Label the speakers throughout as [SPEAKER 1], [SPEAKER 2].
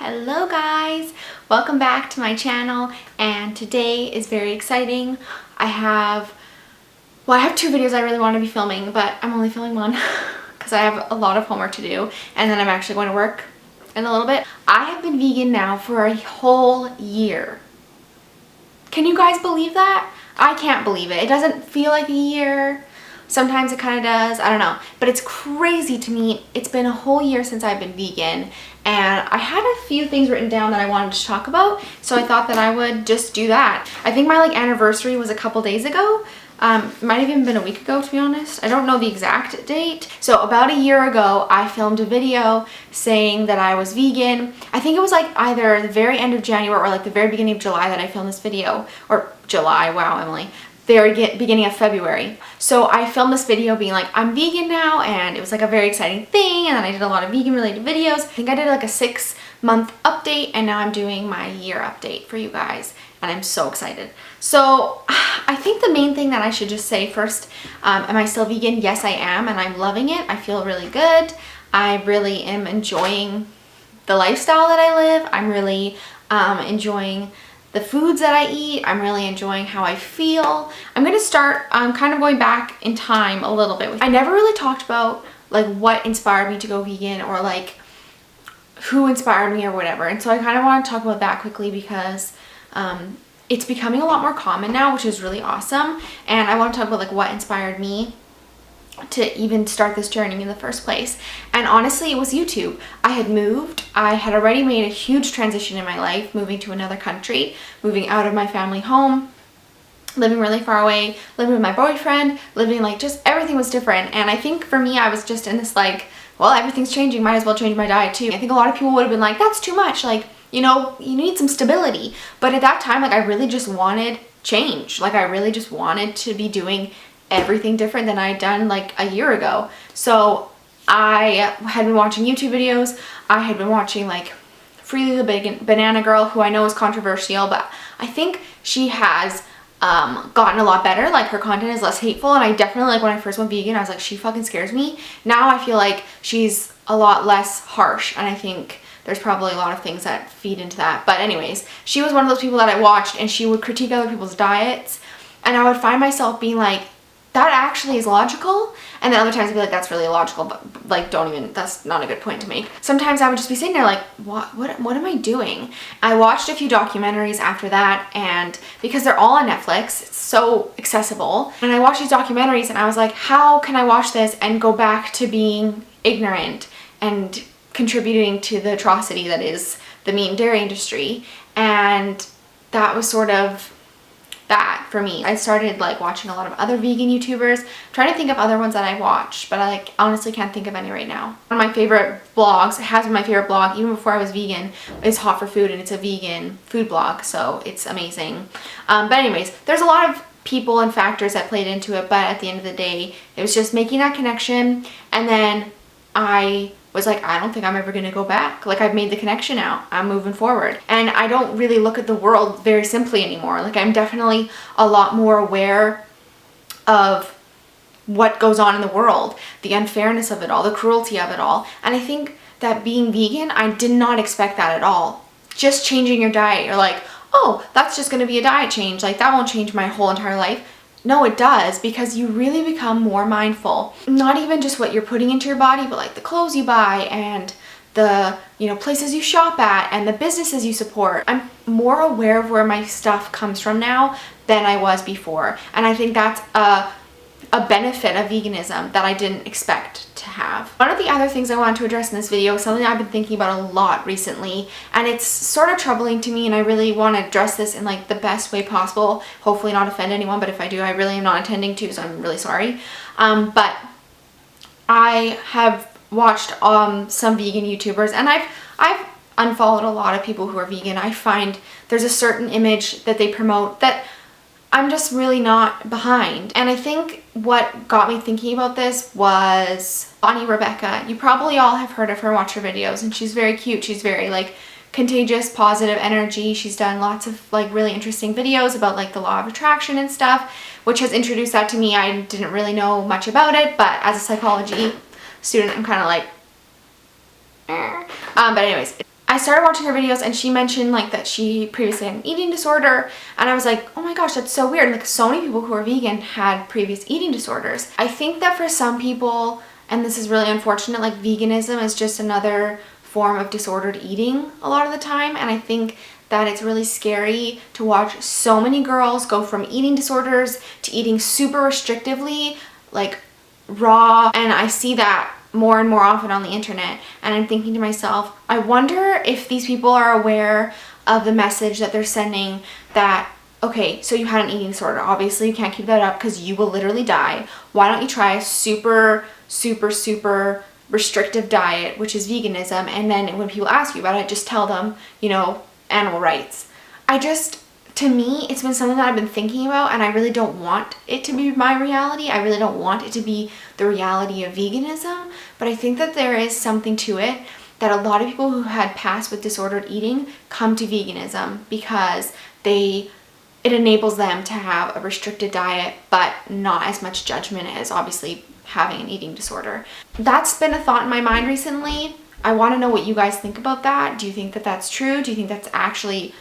[SPEAKER 1] Hello guys, welcome back to my channel, and today is very exciting. I have two videos I really want to be filming, but I'm only filming one because I have a lot of homework to do, and then I'm actually going to work in a little bit. I have been vegan now for a whole year. Can you guys believe that? I can't believe it. It doesn't feel like a year. Sometimes it kind of does, I don't know, but it's crazy to me. It's been a whole year since I've been vegan, and I had a few things written down that I wanted to talk about, so I thought that I would just do that. I think my anniversary was a couple days ago. It might have even been a week ago, to be honest. I don't know the exact date. So about a year ago, I filmed a video saying that I was vegan. I think it was either the very end of January or the very beginning of July that I filmed this video. Or July, wow, Emily. Very beginning of February. So I filmed this video being like, I'm vegan now, and it was a very exciting thing, and then I did a lot of vegan related videos. I think I did a 6-month update, and now I'm doing my year update for you guys, and I'm so excited. So I think the main thing that I should just say first, am I still vegan? Yes, I am, and I'm loving it. I feel really good. I really am enjoying the lifestyle that I live. I'm really enjoying the foods that I eat. I'm really enjoying how I feel. I'm gonna start kind of going back in time a little bit. I never really talked about what inspired me to go vegan, or who inspired me or whatever, and so I kind of want to talk about that quickly because it's becoming a lot more common now, which is really awesome, and I want to talk about what inspired me to even start this journey in the first place. And honestly, it was YouTube. I had moved. I had already made a huge transition in my life, moving to another country, moving out of my family home, living really far away, living with my boyfriend, living just everything was different. And I think for me, I was just in this well, everything's changing, might as well change my diet too. I think a lot of people would have been like, that's too much, you know, you need some stability. But at that time, I really just wanted change. I really just wanted to be doing everything different than I'd done a year ago. So I had been watching YouTube videos. I had been watching Freely the Banana Girl, who I know is controversial, but I think she has gotten a lot better. Her content is less hateful, and I definitely, when I first went vegan, I was like, she fucking scares me. Now I feel like she's a lot less harsh, and I think there's probably a lot of things that feed into that. But anyways, she was one of those people that I watched, and she would critique other people's diets, and I would find myself being like, that actually is logical. And then other times I'd be like, that's really illogical, but don't even, that's not a good point to make. Sometimes I would just be sitting there what am I doing? I watched a few documentaries after that, and because they're all on Netflix, it's so accessible. And I watched these documentaries and I was like, how can I watch this and go back to being ignorant and contributing to the atrocity that is the meat and dairy industry? And that was sort of that for me. I started watching a lot of other vegan YouTubers. I'm trying to think of other ones that I watched, but I honestly can't think of any right now. One of my favorite blogs, it has been my favorite blog even before I was vegan, is Hot for Food, and it's a vegan food blog, so it's amazing. But anyways, there's a lot of people and factors that played into it, but at the end of the day, it was just making that connection, and then I was like, I don't think I'm ever gonna go back. I've made the connection now. I'm moving forward. And I don't really look at the world very simply anymore. I'm definitely a lot more aware of what goes on in the world, the unfairness of it all, the cruelty of it all. And I think that being vegan, I did not expect that at all. Just changing your diet, you're like, oh, that's just gonna be a diet change. That won't change my whole entire life. No, it does, because you really become more mindful. Not even just what you're putting into your body, but the clothes you buy, and the places you shop at, and the businesses you support. I'm more aware of where my stuff comes from now than I was before. And I think that's a benefit of veganism that I didn't expect to have. One of the other things I wanted to address in this video is something I've been thinking about a lot recently, and it's sort of troubling to me, and I really want to address this in the best way possible, hopefully not offend anyone, but if I do, I really am not intending to, so I'm really sorry. But I have watched some vegan YouTubers, and I've unfollowed a lot of people who are vegan. I find there's a certain image that they promote that I'm just really not behind. And I think what got me thinking about this was Bonnie Rebecca. You probably all have heard of her, watch her videos, and she's very cute. She's very contagious, positive energy. She's done lots of really interesting videos about the law of attraction and stuff, which has introduced that to me. I didn't really know much about it, but as a psychology student, I'm kind of but anyways, I started watching her videos and she mentioned like that she previously had an eating disorder, and I was like, oh my gosh, that's so weird. Like so many people who are vegan had previous eating disorders. I think that for some people, and this is really unfortunate, like veganism is just another form of disordered eating a lot of the time, and I think that it's really scary to watch so many girls go from eating disorders to eating super restrictively, like raw, and I see that more and more often on the internet, and I'm thinking to myself, I wonder if these people are aware of the message that they're sending that, okay, so you had an eating disorder, obviously you can't keep that up because you will literally die. Why don't you try a super restrictive diet, which is veganism, and then when people ask you about it, just tell them, you know, animal rights. To me, it's been something that I've been thinking about, and I really don't want it to be my reality. I really don't want it to be the reality of veganism, but I think that there is something to it, that a lot of people who had past with disordered eating come to veganism because it enables them to have a restricted diet, but not as much judgment as obviously having an eating disorder. That's been a thought in my mind recently. I want to know what you guys think about that. Do you think that that's true? Do you think that's actually,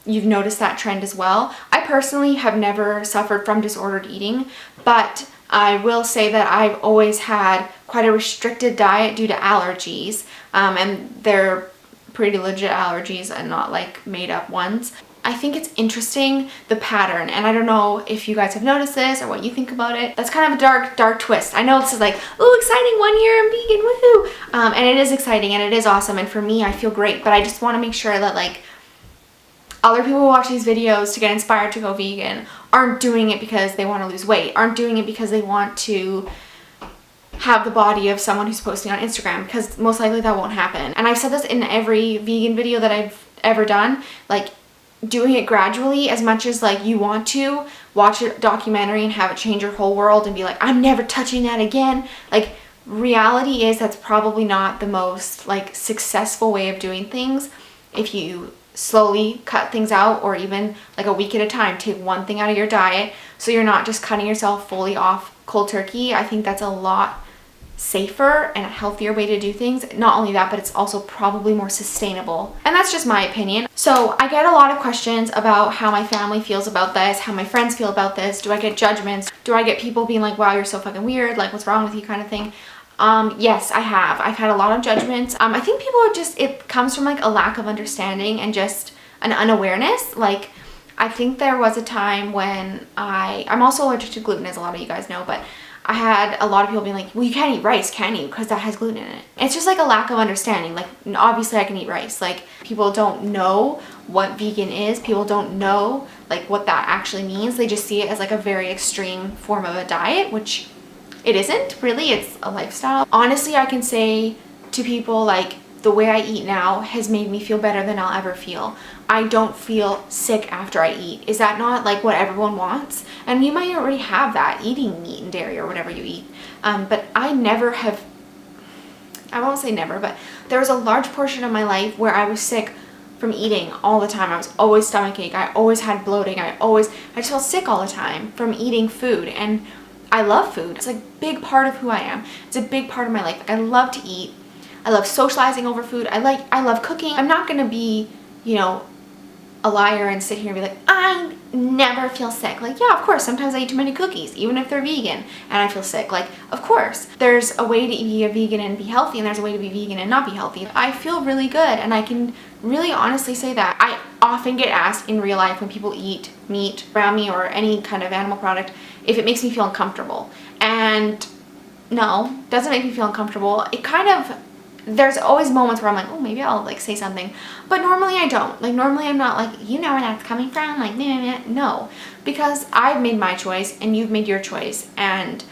[SPEAKER 1] you've noticed that trend as well? I personally have never suffered from disordered eating, but I will say that I've always had quite a restricted diet due to allergies, and they're pretty legit allergies and not like made up ones. I think it's interesting, the pattern, and I don't know if you guys have noticed this or what you think about it. That's kind of a dark twist. I know this is like, ooh, exciting, 1 year I'm vegan, woohoo! And it is exciting and it is awesome, and for me, I feel great, but I just want to make sure that like other people who watch these videos to get inspired to go vegan aren't doing it because they want to lose weight, aren't doing it because they want to have the body of someone who's posting on Instagram, because most likely that won't happen. And I've said this in every vegan video that I've ever done, like doing it gradually as much as like you want to watch a documentary and have it change your whole world and be like, I'm never touching that again. Like reality is that's probably not the most like successful way of doing things. If you slowly cut things out, or even like a week at a time, take one thing out of your diet so you're not just cutting yourself fully off cold turkey, I think that's a lot safer and a healthier way to do things. Not only that, but it's also probably more sustainable, and that's just my opinion. So I get a lot of questions about how my family feels about this, how my friends feel about this. Do I get judgments? Do I get people being like, wow, you're so fucking weird, like what's wrong with you, kind of thing? Yes, I have. I've had a lot of judgments. I think people are just, it comes from like a lack of understanding and just an unawareness. Like I think there was a time when I'm also allergic to gluten, as a lot of you guys know, but I had a lot of people being like, well, you can't eat rice, can you? Because that has gluten in it. It's just like a lack of understanding. Like, obviously I can eat rice. Like, people don't know what vegan is. People don't know like what that actually means. They just see it as like a very extreme form of a diet, which it isn't really. It's a lifestyle. Honestly, I can say to people like, the way I eat now has made me feel better than I'll ever feel. I don't feel sick after I eat. Is that not like what everyone wants? And you might already have that eating meat and dairy or whatever you eat. But I never have, I won't say never, but there was a large portion of my life where I was sick from eating all the time. I was always stomachache. I always had bloating. I just felt sick all the time from eating food. And I love food. It's like a big part of who I am. It's a big part of my life. I love to eat. I love socializing over food. I love cooking. I'm not gonna be, you know, a liar and sit here and be like, I never feel sick. Like, yeah, of course, sometimes I eat too many cookies, even if they're vegan, and I feel sick. Like, of course, there's a way to be a vegan and be healthy, and there's a way to be vegan and not be healthy. I feel really good, and I can really honestly say that. I often get asked in real life when people eat meat around me or any kind of animal product if it makes me feel uncomfortable. And no, it doesn't make me feel uncomfortable. It kind of, there's always moments where I'm like, oh, maybe I'll like say something, but normally I don't. Like, normally I'm not like, you know where that's coming from, like, no, because I've made my choice and you've made your choice, and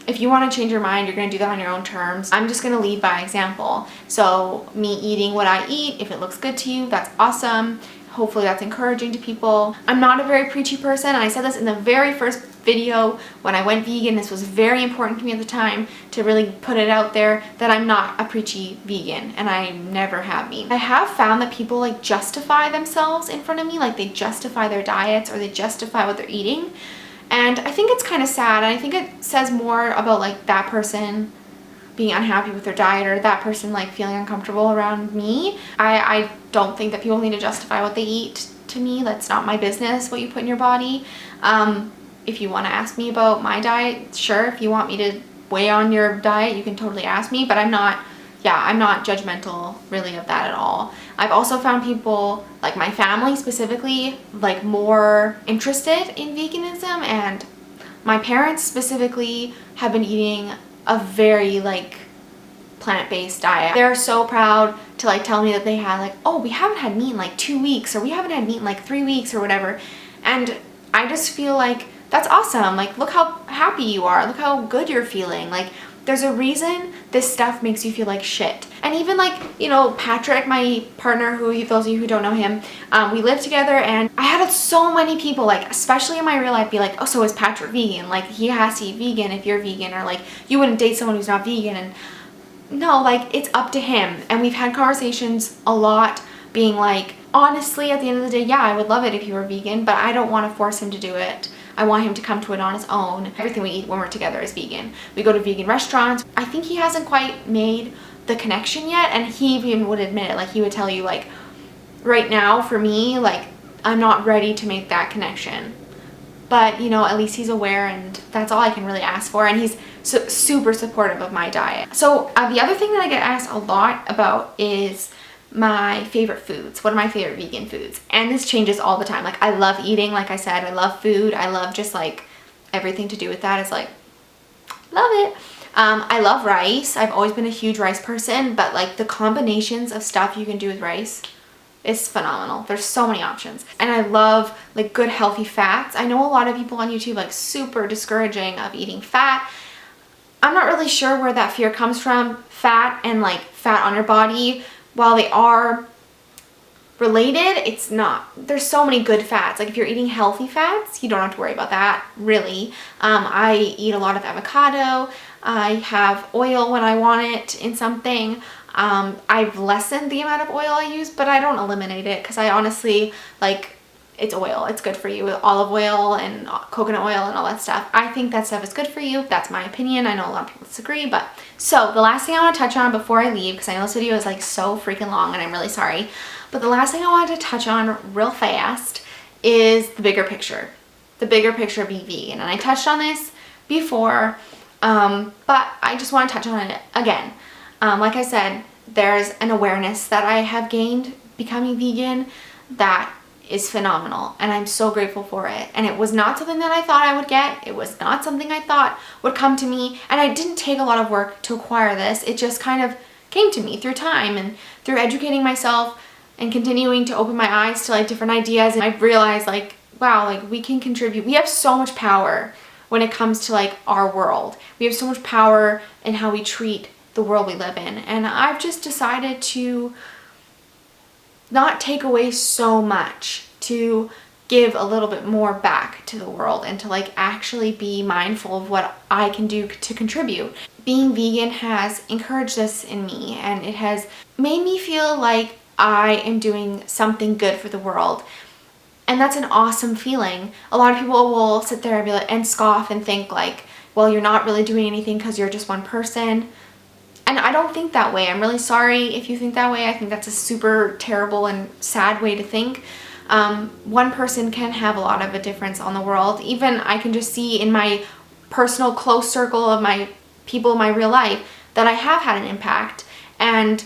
[SPEAKER 1] if you want to change your mind, you're going to do that on your own terms. I'm just going to lead by example. So me eating what I eat, if it looks good to you, that's awesome. Hopefully that's encouraging to people. I'm not a very preachy person, and I said this in the very first video when I went vegan. This was very important to me at the time to really put it out there that I'm not a preachy vegan, and I never have been. I have found that people like justify themselves in front of me, like they justify their diets or they justify what they're eating, and I think it's kind of sad, and I think it says more about like that person being unhappy with their diet or that person like feeling uncomfortable around me. I don't think that people need to justify what they eat to me. That's not my business what you put in your body. If you want to ask me about my diet, sure. If you want me to weigh on your diet, you can totally ask me, but I'm not judgmental really of that at all. I've also found people, like my family specifically, like more interested in veganism, and my parents specifically have been eating a very like plant-based diet. They're so proud to like tell me that they had like, oh, we haven't had meat in like 2 weeks, or we haven't had meat in like 3 weeks or whatever. And I just feel like that's awesome. Like, look how happy you are. Look how good you're feeling. Like, there's a reason this stuff makes you feel like shit. And even like, you know, Patrick, my partner, who, those of you who don't know him, we live together, and I had so many people, like, especially in my real life, be like, oh, so is Patrick vegan? Like, he has to eat vegan if you're vegan, or like, you wouldn't date someone who's not vegan. And no, like, it's up to him. And we've had conversations a lot being like, honestly, at the end of the day, yeah, I would love it if you were vegan, but I don't want to force him to do it. I want him to come to it on his own. Everything we eat when we're together is vegan. We go to vegan restaurants. I think he hasn't quite made the connection yet, and he even would admit it. Like, he would tell you, like, right now for me, like, I'm not ready to make that connection. But, you know, at least he's aware, and that's all I can really ask for. And he's super supportive of my diet. So the other thing that I get asked a lot about is my favorite foods. What are my favorite vegan foods? And this changes all the time. Like, I love eating, like I said, I love food. I love just like everything to do with that is like, love it. I love rice. I've always been a huge rice person, but like the combinations of stuff you can do with rice is phenomenal. There's so many options. And I love like good healthy fats. I know a lot of people on YouTube like super discouraging of eating fat. I'm not really sure where that fear comes from. Fat and like fat on your body, while they are related, it's not. There's so many good fats. Like, if you're eating healthy fats, you don't have to worry about that, really. I eat a lot of avocado. I have oil when I want it in something. I've lessened the amount of oil I use, but I don't eliminate it, because I honestly, like, it's oil. It's good for you. Olive oil and coconut oil and all that stuff. I think that stuff is good for you. That's my opinion. I know a lot of people disagree, but so the last thing I want to touch on before I leave, because I know this video is like so freaking long and I'm really sorry, but the last thing I wanted to touch on real fast is the bigger picture. The bigger picture of being vegan. And I touched on this before, but I just want to touch on it again. Like I said, there's an awareness that I have gained becoming vegan that is phenomenal, and I'm so grateful for it. And it was not something that I thought I would get. It was not something I thought would come to me, and I didn't take a lot of work to acquire this. It just kind of came to me through time and through educating myself and continuing to open my eyes to like different ideas. And I realized like, wow, like we can contribute. We have so much power when it comes to like our world. We have so much power in how we treat the world we live in. And I've just decided to not take away so much, to give a little bit more back to the world, and to like actually be mindful of what I can do to contribute. Being vegan has encouraged this in me, and it has made me feel like I am doing something good for the world. And that's an awesome feeling. A lot of people will sit there and be like, and scoff and think like, well, you're not really doing anything because you're just one person. And I don't think that way. I'm really sorry if you think that way. I think that's a super terrible and sad way to think. One person can have a lot of a difference on the world. Even I can just see in my personal close circle of my people in my real life that I have had an impact. And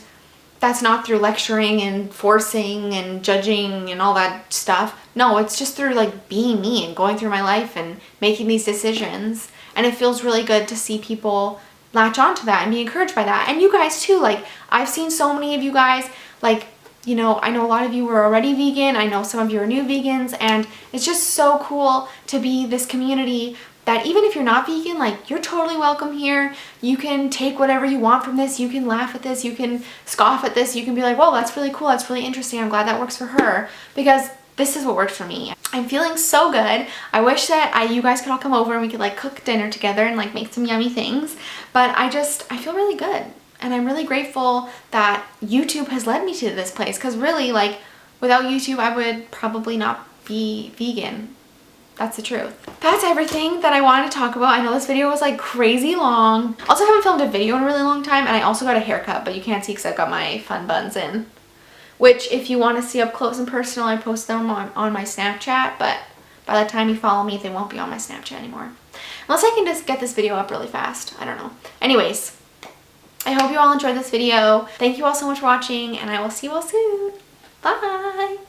[SPEAKER 1] that's not through lecturing and forcing and judging and all that stuff. No, it's just through like being me and going through my life and making these decisions. And it feels really good to see people latch onto that and be encouraged by that. And you guys too, like I've seen so many of you guys, like, you know, I know a lot of you were already vegan. I know some of you are new vegans, and it's just so cool to be this community that even if you're not vegan, like you're totally welcome here. You can take whatever you want from this. You can laugh at this. You can scoff at this. You can be like, whoa, that's really cool. That's really interesting. I'm glad that works for her, because this is what works for me. I'm feeling so good. I wish that you guys could all come over and we could like cook dinner together and like make some yummy things. But I feel really good. And I'm really grateful that YouTube has led me to this place, because really, like, without YouTube, I would probably not be vegan. That's the truth. That's everything that I wanted to talk about. I know this video was like crazy long. Also, I haven't filmed a video in a really long time, and I also got a haircut, but you can't see because I've got my fun buns in. which if you want to see up close and personal, I post them on my Snapchat, but by the time you follow me, they won't be on my Snapchat anymore. Unless I can just get this video up really fast. I don't know. Anyways, I hope you all enjoyed this video. Thank you all so much for watching, and I will see you all soon. Bye!